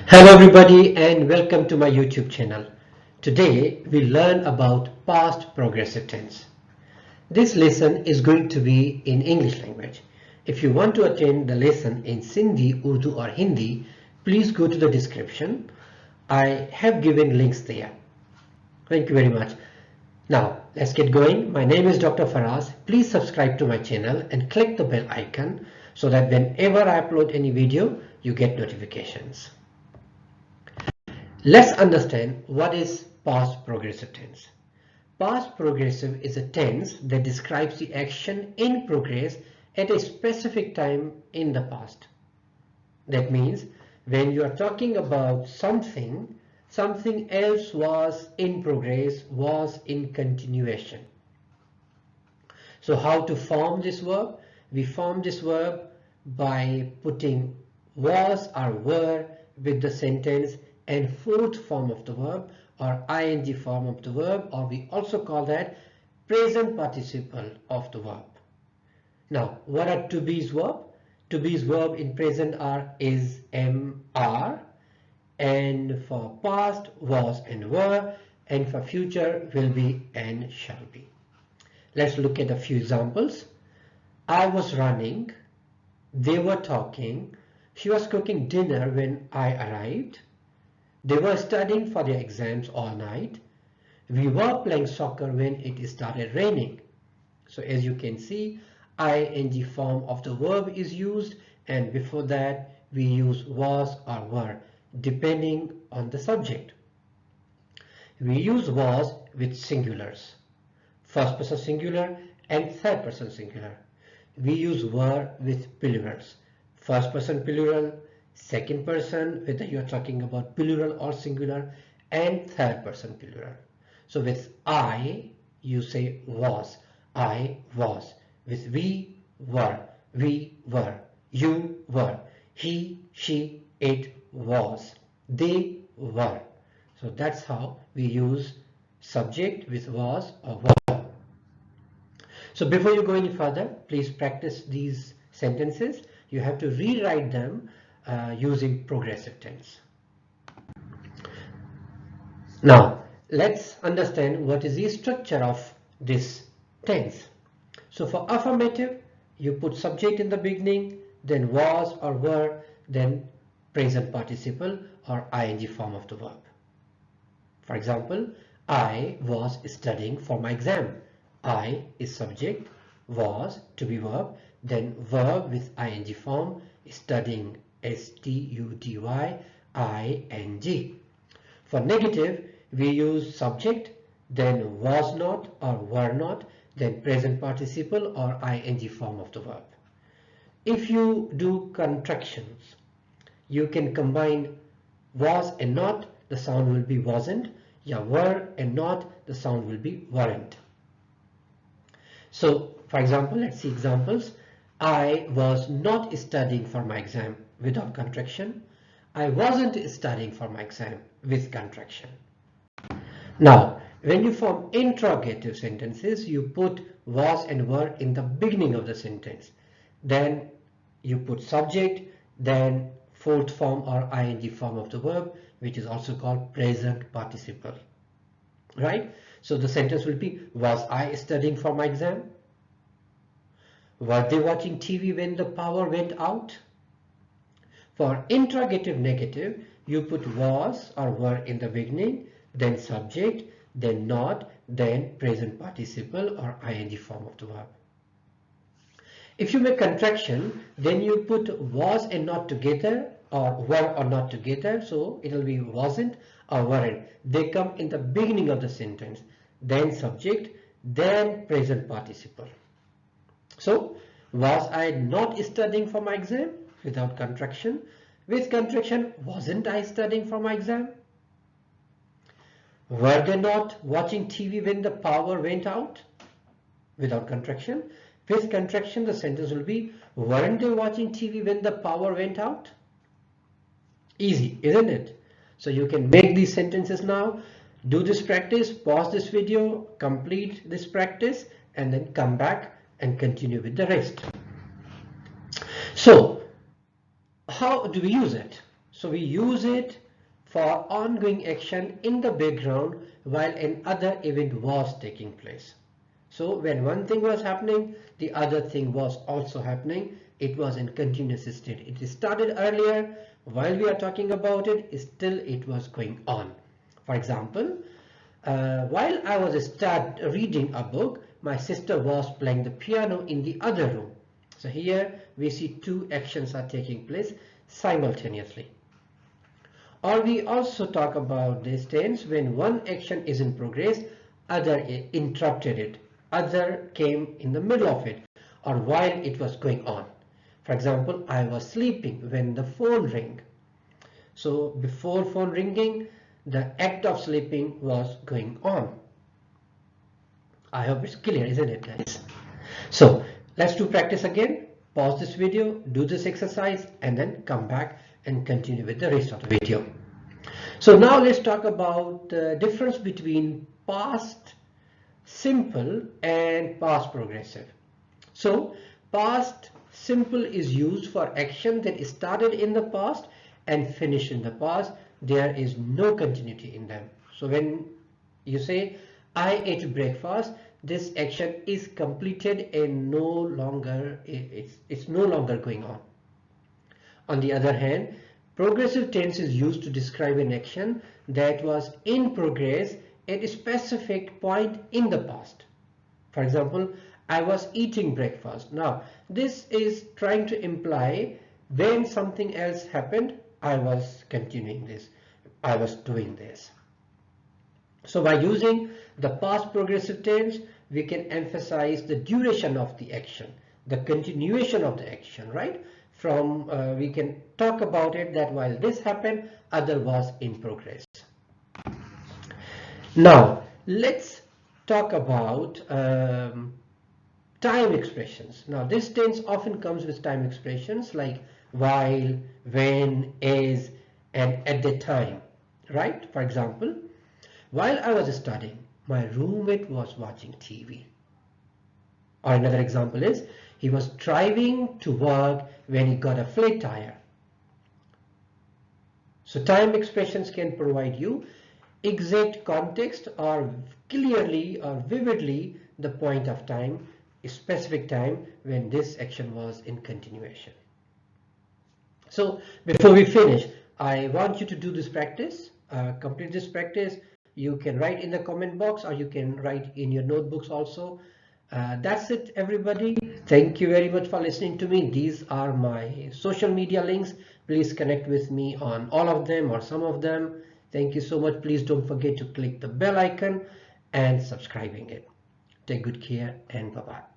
Hello everybody and welcome to my YouTube channel. Today we learn about past progressive tense. This lesson is going to be in English language. If you want to attend the lesson in Sindhi, Urdu or Hindi, please go to the description. I have given links there. Thank you very much. Now let's get going. My name is Dr. Faraz. Please subscribe to my channel and click the bell icon so that whenever I upload any video, you get notifications. Let's understand what is past progressive tense. Past progressive is a tense that describes the action in progress at a specific time in the past. That means when you are talking about something, something else was in progress, was in continuation. So how to form this verb? We form this verb by putting was or were with the sentence and fourth form of the verb or ing form of the verb, or we also call that present participle of the verb. Now, what are to be's verb? To be's verb in present are is, am, are, and for past was and were, and for future will be and shall be. Let's look at a few examples. I was running, they were talking, she was cooking dinner when I arrived, they were studying for their exams all night, we were playing soccer when it started raining. So as you can see, ing form of the verb is used, and before that we use was or were depending on the subject. We use was with singulars, first person singular and third person singular. We use were with plurals, first person plural, second person whether you are talking about plural or singular, and third person plural. So with I you say was, I was. With we were, you were, he, she, it was, they were. So that's how we use subject with was or were. So before you go any further, please practice these sentences. You have to rewrite them using progressive tense. Now let's understand what is the structure of this tense. So for affirmative, you put subject in the beginning, then was or were, then present participle or ing form of the verb. For example, I was studying for my exam. I is subject, was to be verb, then verb with ing form, studying, study, ing. For negative, we use subject, then was not or were not, then present participle or ing form of the verb. If you do contractions, you can combine was and not, the sound will be wasn't. Yeah, were and not, the sound will be weren't. So for example, let's see examples. I was not studying for my exam without contraction. I wasn't studying for my exam with contraction. Now, when you form interrogative sentences, you put was and were in the beginning of the sentence. Then you put subject, then fourth form or ing form of the verb, which is also called present participle. Right? So the sentence will be, was I studying for my exam? Were they watching TV when the power went out? For interrogative negative, you put was or were in the beginning, then subject, then not, then present participle or ing form of the verb. If you make contraction, then you put was and not together or were or not together, so it will be wasn't or weren't. They come in the beginning of the sentence, then subject, then present participle. So, was I not studying for my exam? Without contraction. With contraction, wasn't I studying for my exam? Were they not watching TV when the power went out? Without contraction. With contraction, the sentence will be, weren't they watching TV when the power went out? Easy, isn't it? So you can make these sentences now. Do this practice, pause this video, complete this practice, and then come back and continue with the rest. So how do we use it? So we use it for ongoing action in the background while another event was taking place. So when one thing was happening, the other thing was also happening. It was in continuous state. It started earlier. While we are talking about it, still it was going on. For example, while I was reading a book, my sister was playing the piano in the other room. So here we see two actions are taking place simultaneously. Or we also talk about this tense when one action is in progress, other interrupted it, other came in the middle of it, or while it was going on. For example, I was sleeping when the phone rang. So before phone ringing, the act of sleeping was going on. I hope it's clear, isn't it, guys? So let's do practice again. Pause this video, do this exercise, and then come back and continue with the rest of the video. So now let's talk about the difference between past simple and past progressive. So past simple is used for action that started in the past and finished in the past. There is no continuity in them. So when you say I ate breakfast, this action is completed and no longer it's no longer going on. On the other hand, progressive tense is used to describe an action that was in progress at a specific point in the past. For example, I was eating breakfast. Now, this is trying to imply when something else happened, I was continuing this. I was doing this. So by using the past progressive tense, we can emphasize the duration of the action, the continuation of the action, right? We can talk about it that while this happened, other was in progress. Now, let's talk about time expressions. Now, this tense often comes with time expressions like while, when, is, and at the time, right? For example, while I was studying, my roommate was watching TV. Or another example is, he was driving to work when he got a flat tire. So time expressions can provide you exact context or clearly or vividly the point of time, a specific time when this action was in continuation. So before we finish, I want you to do this practice, complete this practice. You can write in the comment box or you can write in your notebooks also. That's it, everybody. Thank you very much for listening to me. These are my social media links. Please connect with me on all of them or some of them. Thank you so much. Please don't forget to click the bell icon and subscribing it. Take good care and bye-bye.